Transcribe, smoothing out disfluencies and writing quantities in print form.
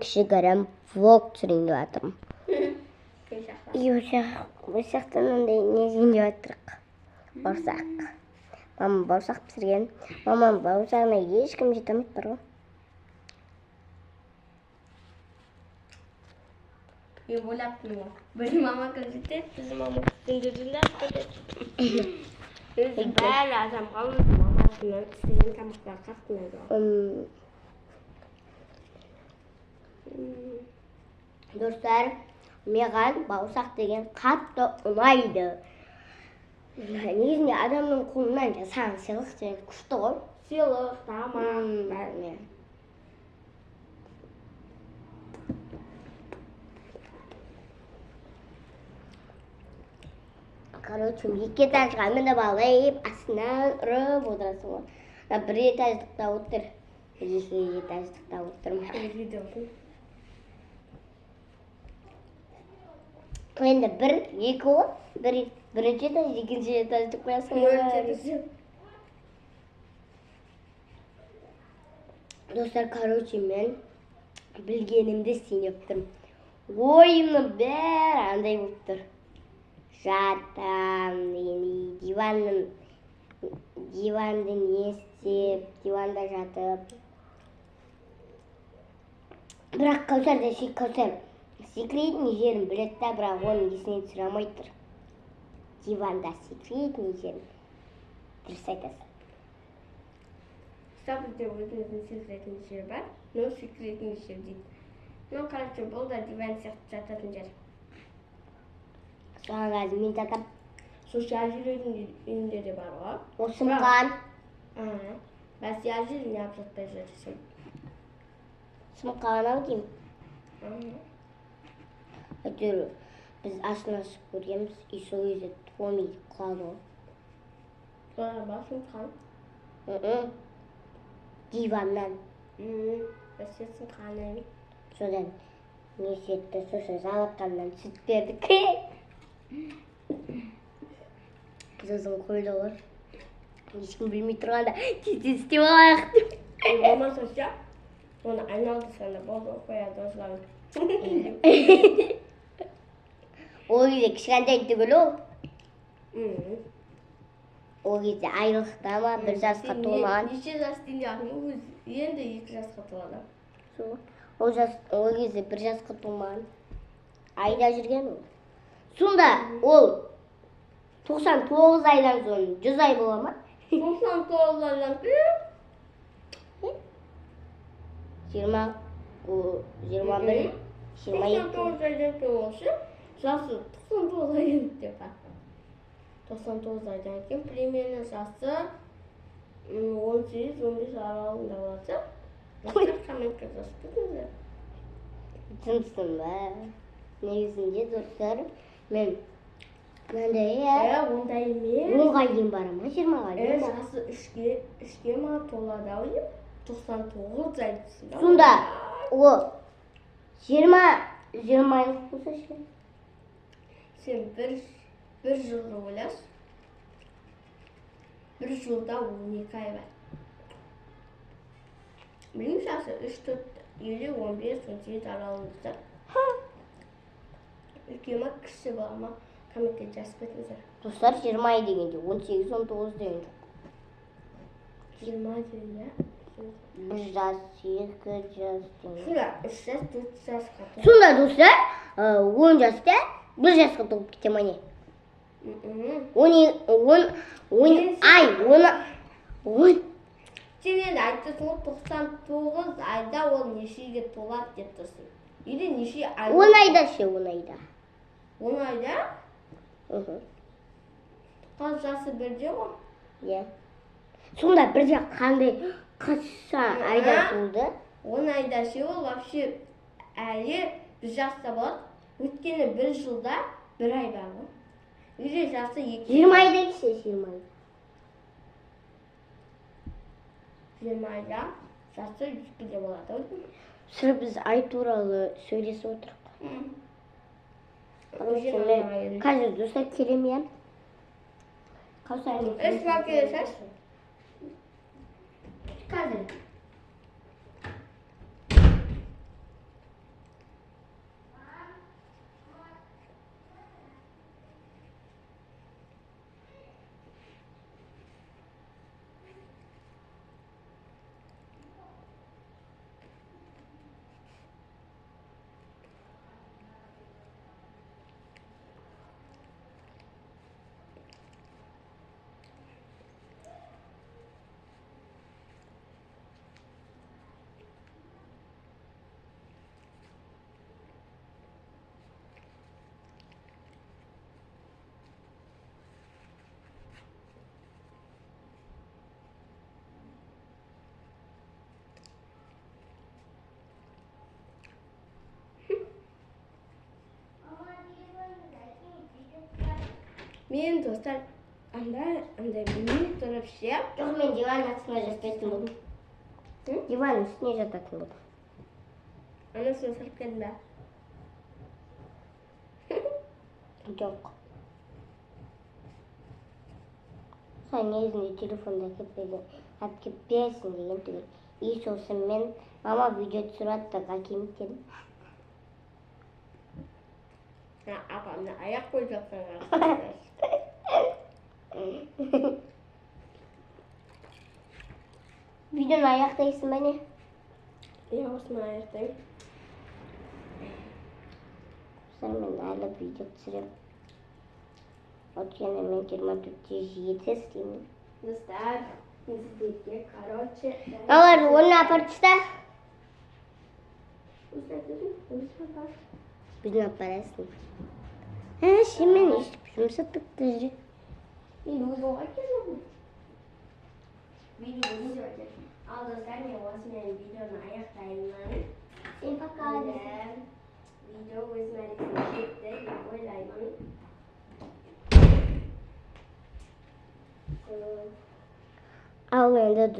кішігірім влог түсірейін деп жатырмын. И осы жақта мынандай не жейін деп жатырмық. Бауырсақ. Мама бауырсақ пісірген. Маманың бауырсағына ешкім жете алмайды бар ғой. Мен ойлап тұрмын. Бір мама жетеді, біз мама күтіндіріліп кетеді. Өзі бәрі адамға өз мамасының істеген тамақтар қатты ұнайды. Достар, маған бауырсақ деген қатты ұнайды. Негізінде адамның қолынан жасаған сыйлық деген күшті ғой. Сыйлық, тамақ, бәріне. Короче, екі этажға мініп алып, астынан ұрып отырасың ғой. Бір этаждықта отыр. Екі этаждықта отырмын. Енді бір, екі ғой. Бірінші этаж, екінші этажды қоясың ғой. Достар, короче, мен білгенімді істейін тұрмын. Ойымның бәрі андай болып тұр. Жатам, диванды не істеп, диванда жатып. Бірақ Кәусар, секретный жерін біледі да, бірақ оның есінен түсіре алмай тұр. Диванда секретный жерін. Дұрыс айтасың. Бізде өзіміздің секретный жер бар, но секретный жер дейді. Ну, короче, бұл да диван сияқты жататын жер. Соған қазір мен жатам. Сол Сиажирдің үйінде де бар ғой. Осымған. Мен Сиажир не алып жатпай жүрсем. Сымқан ау деймін. Әйтеуір, біз ашып көргенбіз, и сол кезде Томи қалды ғой. Солай ба, Сымқан? Диваннан. Бәсе Сымқаны. Содан не сетті, сосын жалыққаннан сүт бердік. Сосын қойды ғой. Ешкім білмей тұрғанда тез істеп алайық деп. Болмаса ше, оны айналдырсаңда болды қояды осылай. Ол кезде кішкентай түгіл ол. Ол кезде айлықта ма, бір жасқа толмаған. Неше жас дейінде ақтың, енді 2 жасқа толады. Ол кезде бір жасқа толмаған. Айда жүрген ол. Сонда ол 99 айдан соң 100 ай бола ма? 99 айдан кейін? 21, 22 99 айдан кейін олшы, жасы 99 айдан деп бар. 99 айдан кейін примерно жасы 18-15 аралығында болса, басқа комментке жазып кетіңіздер. Жұмсын ба? Негізінде достар, мен мынандай ондай емес. 10-ға дейін барам, 20-ға дейін барам. Жасы 3-ге ма толады ау дейм, 99 ай дейсің. Сонда ол 20 айлық болса ше? Сен бір жылды ойлаш. Бір жылда 12 ай бар. Білмейм жасы 3-4, 15, 18 аралығында. Үлкен ма, кіші бола ма, комментке жазып кетіңіздер. Достар, 20 ай дегенде 18-19 деген жоқ. 20 деген, Бір жас, 2 жас деген. Сонда 3 жас, 4 жасқа толады. Сонда достар, 10 жаста 1 жасқа толып кете ма не? 10 Сен енді айтырсың ғой, 99 айда ол нешеге толады деп тұрсың. Или неше ай? 10 айда ше, 10 айда. 10 айда? Қаз жасы бірде ғой? Иә. Сонда бірде қандай қашан айда толды? 10 айда ше ол вообще әлі бір жаста болады. Өткені бір жылда бір ай бар ғой. Или жасы 2. 20 айда ше, 20 айда. 20 айда жасы 2-де болады. Сірі біз ай туралы сөйлесіп отырық. Қазір достар келем ем. Үш бак келесіз? Қазір. Men dostlar anda mini dolap şey yap. Yok, men divanın altına yatатын buldum. Hı? Divanın üstüne yatатын buldum. Anasını sarıp gelin be. Yok. Sen yüzünde telefonda hep besin dedim dedi. İyi olsun men mama video suratta kakayım dedim. Ya abamla ayak koyacaksın arkadaş. Videonun ayaktaysın beni. Ya Osman ayaktayım. Sen ben hala video sürüyorum. Oturuyorum hemen 24 teslim. Dostlar, izleyiciye короче. Ne var bu ne yaparız da? Biz ne yaparız? Ha şimdi ne işte sapıttırıcı. Video izleyeceğiz. Al dostlar ne Osman'ın videonun ayaktayım ben. Sen bakalım. Video Osman'ın çıktı. Yapıyorum. Al ben de